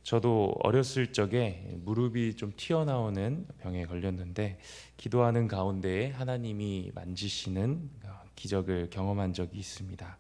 저도 어렸을 적에 무릎이 좀 튀어나오는 병에 걸렸는데 기도하는 가운데 하나님이 만지시는 기적을 경험한 적이 있습니다.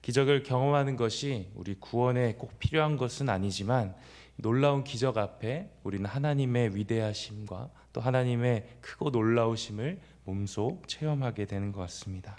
기적을 경험하는 것이 우리 구원에 꼭 필요한 것은 아니지만 놀라운 기적 앞에 우리는 하나님의 위대하심과 또 하나님의 크고 놀라우심을 몸소 체험하게 되는 것 같습니다.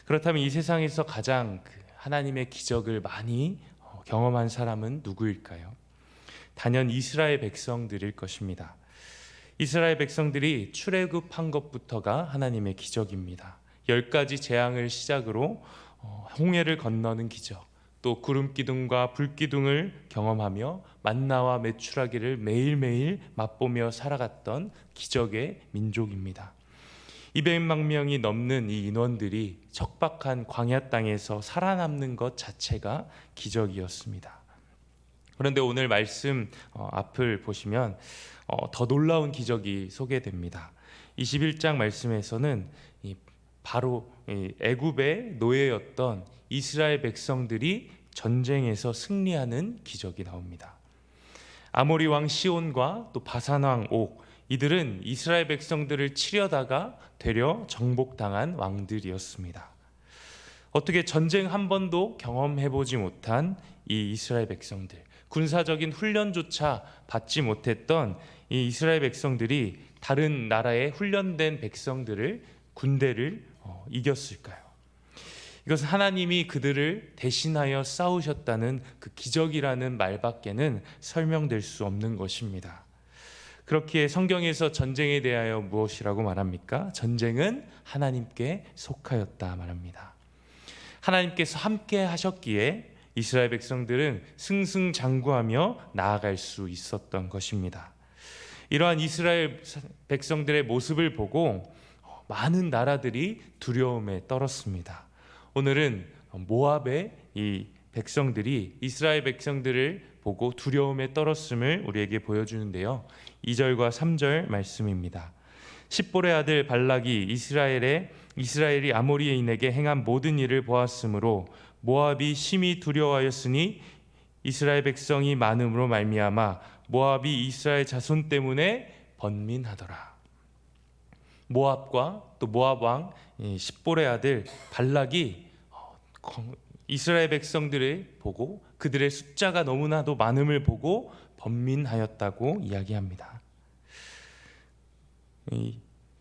그렇다면 이 세상에서 가장 하나님의 기적을 많이 경험한 사람은 누구일까요? 단연 이스라엘 백성들일 것입니다. 이스라엘 백성들이 출애굽한 것부터가 하나님의 기적입니다. 10가지 재앙을 시작으로 홍해를 건너는 기적, 또 구름 기둥과 불 기둥을 경험하며 만나와 메추라기를 매일매일 맛보며 살아갔던 기적의 민족입니다. 200만 명이 넘는 이 인원들이 척박한 광야 땅에서 살아남는 것 자체가 기적이었습니다. 그런데 오늘 말씀 앞을 보시면 더 놀라운 기적이 소개됩니다. 21장 말씀에서는 바로 애굽의 노예였던 이스라엘 백성들이 전쟁에서 승리하는 기적이 나옵니다. 아모리 왕 시온과 또 바산 왕 옥, 이들은 이스라엘 백성들을 치려다가 되려 정복당한 왕들이었습니다. 어떻게 전쟁 한 번도 경험해보지 못한 이 이스라엘 백성들, 군사적인 훈련조차 받지 못했던 이 이스라엘 백성들이 다른 나라의 훈련된 백성들을 군대를 이겼을까요? 이것은 하나님이 그들을 대신하여 싸우셨다는 그 기적이라는 말밖에는 설명될 수 없는 것입니다. 그렇기에 성경에서 전쟁에 대하여 무엇이라고 말합니까? 전쟁은 하나님께 속하였다 말합니다. 하나님께서 함께 하셨기에 이스라엘 백성들은 승승장구하며 나아갈 수 있었던 것입니다. 이러한 이스라엘 백성들의 모습을 보고 많은 나라들이 두려움에 떨었습니다. 오늘은 모압의 이 백성들이 이스라엘 백성들을 보고 두려움에 떨었음을 우리에게 보여주는데요. 2절과 3절 말씀입니다. 십볼의 아들 발락이 이스라엘이 아모리인에게 행한 모든 일을 보았으므로 모압이 심히 두려워하였으니 이스라엘 백성이 많음으로 말미암아 모압이 이스라엘 자손 때문에 번민하더라. 모압과 또 모압 왕 십볼의 아들 발락이 이스라엘 백성들을 보고 그들의 숫자가 너무나도 많음을 보고 번민하였다고 이야기합니다.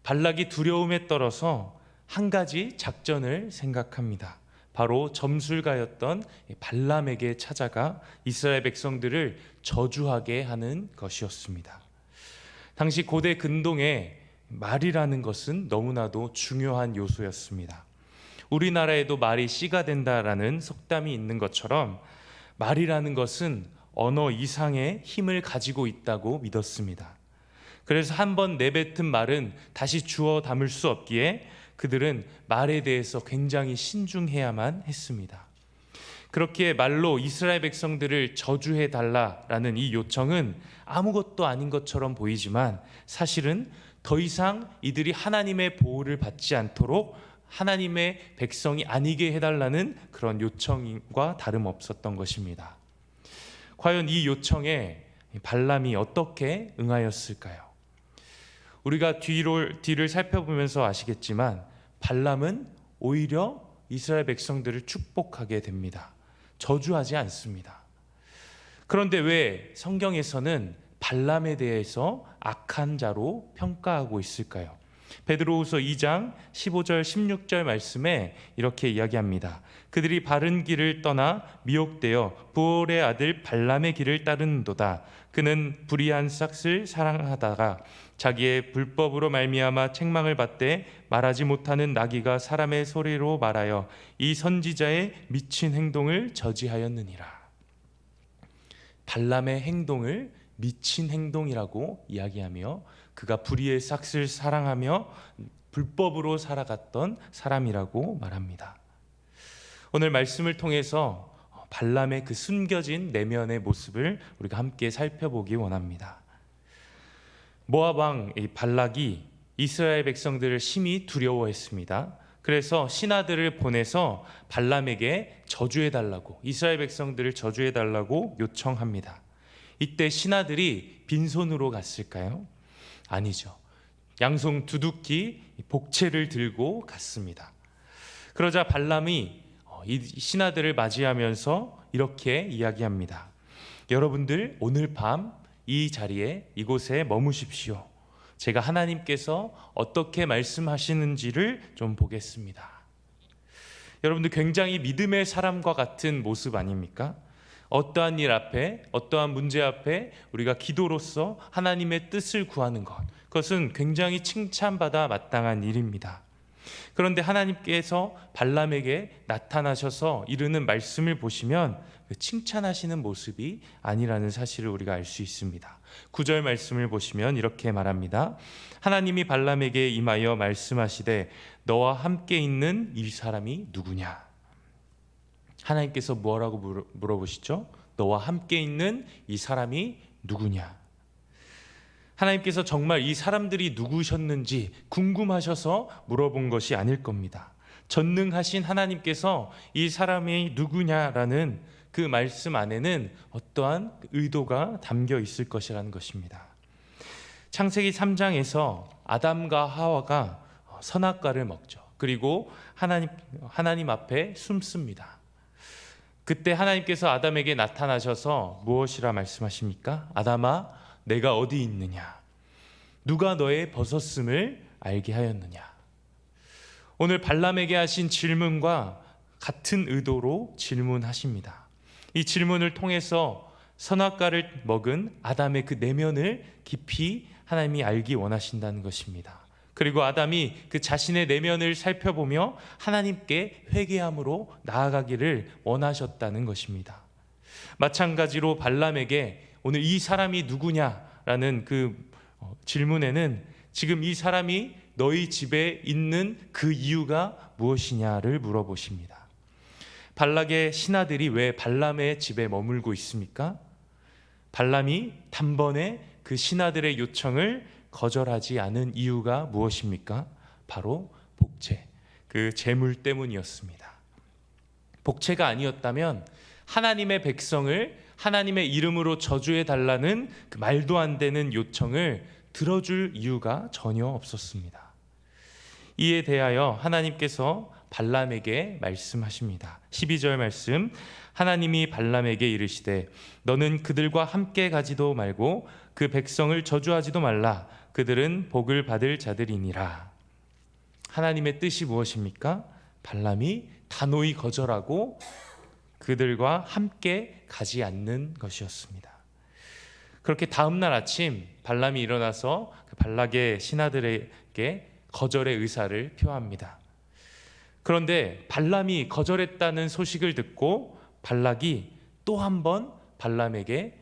발락이 두려움에 떨어서 한 가지 작전을 생각합니다. 바로 점술가였던 발람에게 찾아가 이스라엘 백성들을 저주하게 하는 것이었습니다. 당시 고대 근동에 말이라는 것은 너무나도 중요한 요소였습니다. 우리나라에도 말이 씨가 된다라는 속담이 있는 것처럼 말이라는 것은 언어 이상의 힘을 가지고 있다고 믿었습니다. 그래서 한번 내뱉은 말은 다시 주워 담을 수 없기에 그들은 말에 대해서 굉장히 신중해야만 했습니다. 그렇기에 말로 이스라엘 백성들을 저주해 달라라는 이 요청은 아무것도 아닌 것처럼 보이지만 사실은 더 이상 이들이 하나님의 보호를 받지 않도록 하나님의 백성이 아니게 해달라는 그런 요청과 다름없었던 것입니다. 과연 이 요청에 발람이 어떻게 응하였을까요? 우리가 뒤를 살펴보면서 아시겠지만 발람은 오히려 이스라엘 백성들을 축복하게 됩니다. 저주하지 않습니다. 그런데 왜 성경에서는 발람에 대해서 악한 자로 평가하고 있을까요? 베드로후서 2장 15절 16절 말씀에 이렇게 이야기합니다. 그들이 바른 길을 떠나 미혹되어 부올의 아들 발람의 길을 따르는도다. 그는 불의한 싹을 사랑하다가 자기의 불법으로 말미암아 책망을 받되 말하지 못하는 나귀가 사람의 소리로 말하여 이 선지자의 미친 행동을 저지하였느니라. 발람의 행동을 미친 행동이라고 이야기하며 그가 불의의 싹을 사랑하며 불법으로 살아갔던 사람이라고 말합니다. 오늘 말씀을 통해서 발람의 그 숨겨진 내면의 모습을 우리가 함께 살펴보기 원합니다. 모압 왕 발락이 이스라엘 백성들을 심히 두려워했습니다. 그래서 신하들을 보내서 발람에게 저주해달라고, 이스라엘 백성들을 저주해달라고 요청합니다. 이때 신하들이 빈손으로 갔을까요? 아니죠. 양손 두둑히 복채를 들고 갔습니다. 그러자 발람이 이 신하들을 맞이하면서 이렇게 이야기합니다. 여러분들 오늘 밤 이 자리에 이곳에 머무십시오. 제가 하나님께서 어떻게 말씀하시는지를 좀 보겠습니다. 여러분들 굉장히 믿음의 사람과 같은 모습 아닙니까? 어떠한 일 앞에, 어떠한 문제 앞에 우리가 기도로서 하나님의 뜻을 구하는 것, 그것은 굉장히 칭찬받아 마땅한 일입니다. 그런데 하나님께서 발람에게 나타나셔서 이르는 말씀을 보시면 칭찬하시는 모습이 아니라는 사실을 우리가 알 수 있습니다. 9절 말씀을 보시면 이렇게 말합니다. 하나님이 발람에게 임하여 말씀하시되 너와 함께 있는 이 사람이 누구냐? 하나님께서 뭐라고 물어보시죠? 너와 함께 있는 이 사람이 누구냐? 하나님께서 정말 이 사람들이 누구셨는지 궁금하셔서 물어본 것이 아닐 겁니다. 전능하신 하나님께서 이 사람이 누구냐라는 그 말씀 안에는 어떠한 의도가 담겨 있을 것이라는 것입니다. 창세기 3장에서 아담과 하와가 선악과를 먹죠. 그리고 하나님 앞에 숨습니다. 그때 하나님께서 아담에게 나타나셔서 무엇이라 말씀하십니까? 아담아, 내가 어디 있느냐? 누가 너의 벗었음을 알게 하였느냐? 오늘 발람에게 하신 질문과 같은 의도로 질문하십니다. 이 질문을 통해서 선악과를 먹은 아담의 그 내면을 깊이 하나님이 알기 원하신다는 것입니다. 그리고 아담이 그 자신의 내면을 살펴보며 하나님께 회개함으로 나아가기를 원하셨다는 것입니다. 마찬가지로 발람에게 오늘 이 사람이 누구냐라는 그 질문에는 지금 이 사람이 너희 집에 있는 그 이유가 무엇이냐를 물어보십니다. 발락의 신하들이 왜 발람의 집에 머물고 있습니까? 발람이 단번에 그 신하들의 요청을 거절하지 않은 이유가 무엇입니까? 바로 복채, 그 재물 때문이었습니다. 복채가 아니었다면 하나님의 백성을 하나님의 이름으로 저주해 달라는 그 말도 안 되는 요청을 들어줄 이유가 전혀 없었습니다. 이에 대하여 하나님께서 발람에게 말씀하십니다. 12절 말씀, 하나님이 발람에게 이르시되 너는 그들과 함께 가지도 말고 그 백성을 저주하지도 말라. 그들은 복을 받을 자들이니라. 하나님의 뜻이 무엇입니까? 발람이 단호히 거절하고 그들과 함께 가지 않는 것이었습니다. 그렇게 다음날 아침 발람이 일어나서 발락의 신하들에게 거절의 의사를 표합니다. 그런데 발람이 거절했다는 소식을 듣고 발락이 또 한 번 발람에게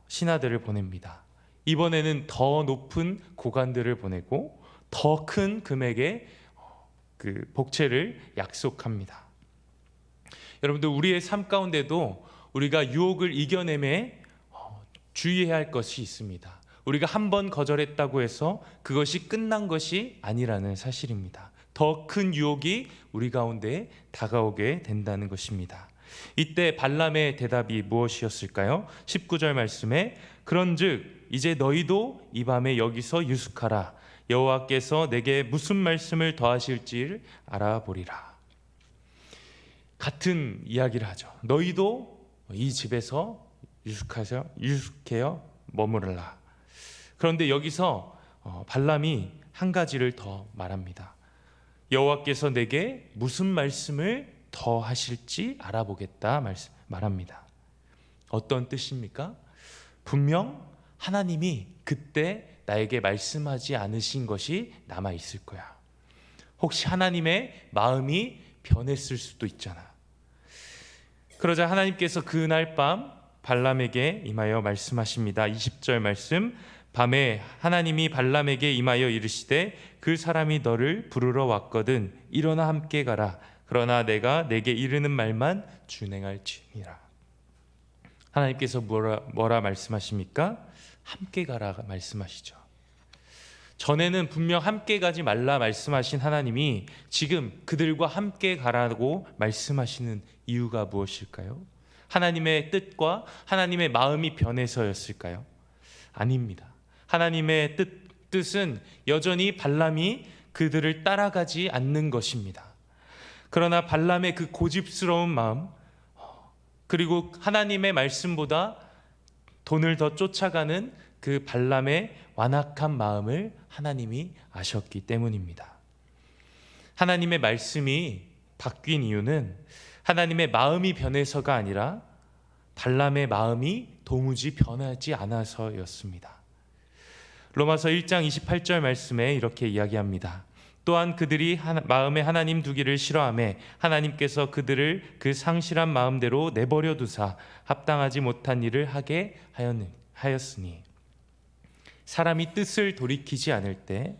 신하들을 보냅니다. 이번에는 더 높은 고관들을 보내고 더 큰 금액의 그 복채를 약속합니다. 여러분들, 우리의 삶 가운데도 우리가 유혹을 이겨내매 주의해야 할 것이 있습니다. 우리가 한 번 거절했다고 해서 그것이 끝난 것이 아니라는 사실입니다. 더 큰 유혹이 우리 가운데 다가오게 된다는 것입니다. 이때 발람의 대답이 무엇이었을까요? 19절 말씀에 그런즉 이제 너희도 이 밤에 여기서 유숙하라. 여호와께서 내게 무슨 말씀을 더하실지를 알아보리라. 같은 이야기를 하죠. 너희도 이 집에서 유숙해요 머무르라. 그런데 여기서 발람이 한 가지를 더 말합니다. 여호와께서 내게 무슨 말씀을 더 하실지 알아보겠다 말합니다. 어떤 뜻입니까? 분명 하나님이 그때 나에게 말씀하지 않으신 것이 남아 있을 거야. 혹시 하나님의 마음이 변했을 수도 있잖아. 그러자 하나님께서 그날 밤 발람에게 임하여 말씀하십니다. 20절 말씀, 밤에 하나님이 발람에게 임하여 이르시되 그 사람이 너를 부르러 왔거든 일어나 함께 가라. 그러나 내가 내게 이르는 말만 준행할지니라. 하나님께서 뭐라 말씀하십니까? 함께 가라 말씀하시죠. 전에는 분명 함께 가지 말라 말씀하신 하나님이 지금 그들과 함께 가라고 말씀하시는 이유가 무엇일까요? 하나님의 뜻과 하나님의 마음이 변해서였을까요? 아닙니다. 하나님의 뜻은 여전히 발람이 그들을 따라가지 않는 것입니다. 그러나 발람의 그 고집스러운 마음, 그리고 하나님의 말씀보다 돈을 더 쫓아가는 그 발람의 완악한 마음을 하나님이 아셨기 때문입니다. 하나님의 말씀이 바뀐 이유는 하나님의 마음이 변해서가 아니라 발람의 마음이 도무지 변하지 않아서였습니다. 로마서 1장 28절 말씀에 이렇게 이야기합니다. 또한 그들이 마음에 하나님 두기를 싫어하매 하나님께서 그들을 그 상실한 마음대로 내버려 두사 합당하지 못한 일을 하게 하였으니, 사람이 뜻을 돌이키지 않을 때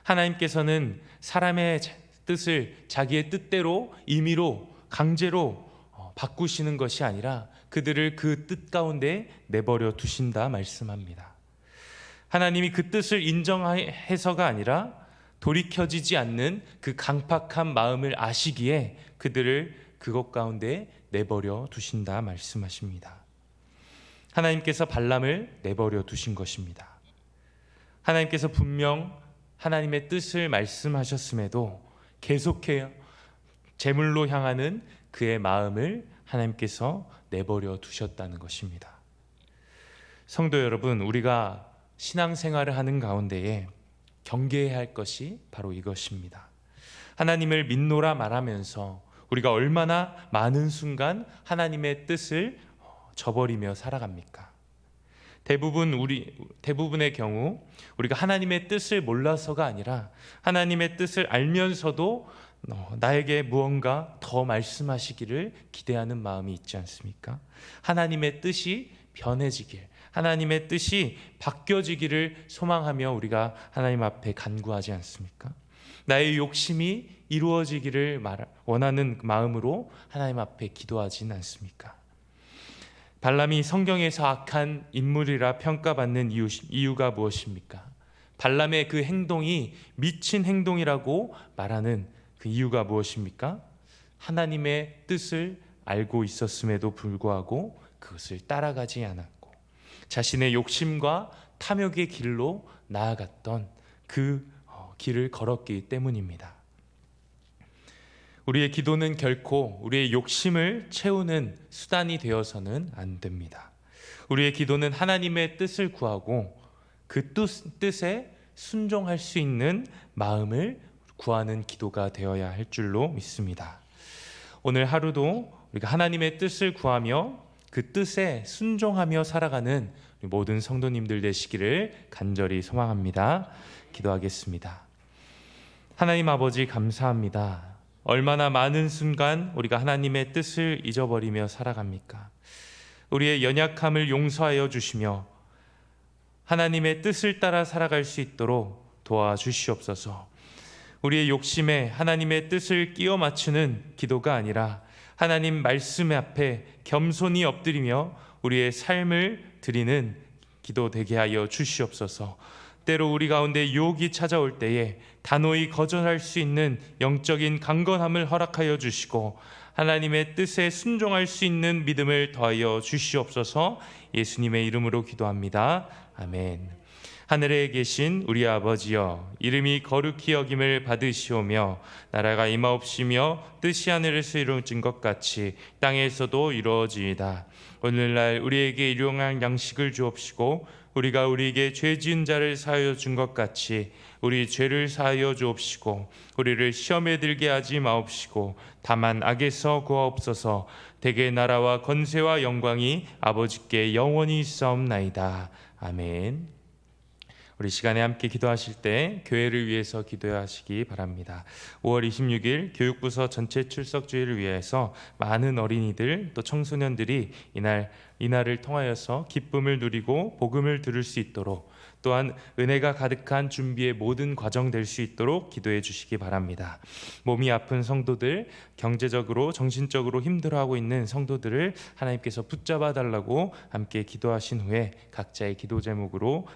하나님께서는 사람의 뜻을 자기의 뜻대로 임의로 강제로 바꾸시는 것이 아니라 그들을 그 뜻 가운데 내버려 두신다 말씀합니다. 하나님이 그 뜻을 인정해서가 아니라 돌이켜지지 않는 그 강팍한 마음을 아시기에 그들을 그것 가운데 내버려 두신다 말씀하십니다. 하나님께서 발람을 내버려 두신 것입니다. 하나님께서 분명 하나님의 뜻을 말씀하셨음에도 계속해요 재물로 향하는 그의 마음을 하나님께서 내버려 두셨다는 것입니다. 성도 여러분, 우리가 신앙생활을 하는 가운데에 경계해야 할 것이 바로 이것입니다. 하나님을 믿노라 말하면서 우리가 얼마나 많은 순간 하나님의 뜻을 저버리며 살아갑니까? 대부분의 경우 우리가 하나님의 뜻을 몰라서가 아니라 하나님의 뜻을 알면서도 나에게 무언가 더 말씀하시기를 기대하는 마음이 있지 않습니까? 하나님의 뜻이 변해지길, 하나님의 뜻이 바뀌어지기를 소망하며 우리가 하나님 앞에 간구하지 않습니까? 나의 욕심이 이루어지기를 원하는 마음으로 하나님 앞에 기도하지는 않습니까? 발람이 성경에서 악한 인물이라 평가받는 이유가 무엇입니까? 발람의 그 행동이 미친 행동이라고 말하는 그 이유가 무엇입니까? 하나님의 뜻을 알고 있었음에도 불구하고 그것을 따라가지 않았고 자신의 욕심과 탐욕의 길로 나아갔던 그 길을 걸었기 때문입니다. 우리의 기도는 결코 우리의 욕심을 채우는 수단이 되어서는 안 됩니다. 우리의 기도는 하나님의 뜻을 구하고 그 뜻에 순종할 수 있는 마음을 구하는 기도가 되어야 할 줄로 믿습니다. 오늘 하루도 우리가 하나님의 뜻을 구하며 그 뜻에 순종하며 살아가는 모든 성도님들 되시기를 간절히 소망합니다. 기도하겠습니다. 하나님 아버지, 감사합니다. 얼마나 많은 순간 우리가 하나님의 뜻을 잊어버리며 살아갑니까? 우리의 연약함을 용서하여 주시며 하나님의 뜻을 따라 살아갈 수 있도록 도와주시옵소서. 우리의 욕심에 하나님의 뜻을 끼워 맞추는 기도가 아니라 하나님 말씀 앞에 겸손히 엎드리며 우리의 삶을 드리는 기도 되게 하여 주시옵소서. 때로 우리 가운데 유혹이 찾아올 때에 단호히 거절할 수 있는 영적인 강건함을 허락하여 주시고 하나님의 뜻에 순종할 수 있는 믿음을 더하여 주시옵소서. 예수님의 이름으로 기도합니다. 아멘. 하늘에 계신 우리 아버지여, 이름이 거룩히 여김을 받으시오며 나라가 임하옵시며 뜻이 하늘에서 이루어진 것 같이 땅에서도 이루어지이다. 오늘날 우리에게 일용할 양식을 주옵시고 우리가 우리에게 죄 지은 자를 사하여 준 것 같이 우리 죄를 사하여 주옵시고 우리를 시험에 들게 하지 마옵시고 다만 악에서 구하옵소서. 대개 나라와 권세와 영광이 아버지께 영원히 있사옵나이다. 아멘. 우리 시간에 함께 기도하실 때 교회를 위해서 기도하시기 바랍니다. 5월 26일 교육부서 전체 출석주의를 위해서 많은 어린이들 또 청소년들이 이날을 통하여서 기쁨을 누리고 복음을 들을 수 있도록, 또한 은혜가 가득한 준비의 모든 과정 될 수 있도록 기도해 주시기 바랍니다. 몸이 아픈 성도들, 경제적으로 정신적으로 힘들어하고 있는 성도들을 하나님께서 붙잡아 달라고 함께 기도하신 후에 각자의 기도 제목으로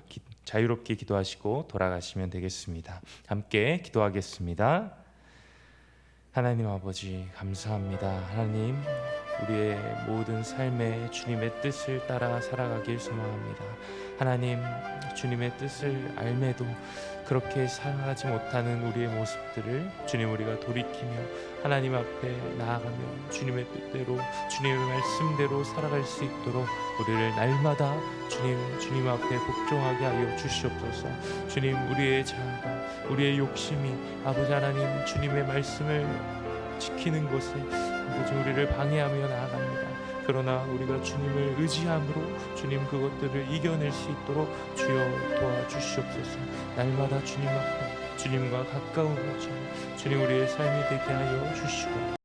자유롭게 기도하시고 돌아가시면 되겠습니다. 함께 기도하겠습니다. 하나님 아버지, 감사합니다. 하나님, 우리의 모든 삶에 주님의 뜻을 따라 살아가길 소망합니다. 하나님, 주님의 뜻을 알매도 그렇게 살아가지 못하는 우리의 모습들을 주님 우리가 돌이키며 하나님 앞에 나아가며 주님의 뜻대로 주님의 말씀대로 살아갈 수 있도록 우리를 날마다 주님 앞에 복종하게 하여 주시옵소서. 주님, 우리의 자아가, 우리의 욕심이 아버지 하나님 주님의 말씀을 지키는 것에 아버지 우리를 방해하며 나아갑니다. 그러나 우리가 주님을 의지함으로 주님 그것들을 이겨낼 수 있도록 주여 도와주시옵소서. 날마다 주님 앞에 주님과 가까운 것처럼 주님 우리의 삶이 되게 하여 주시고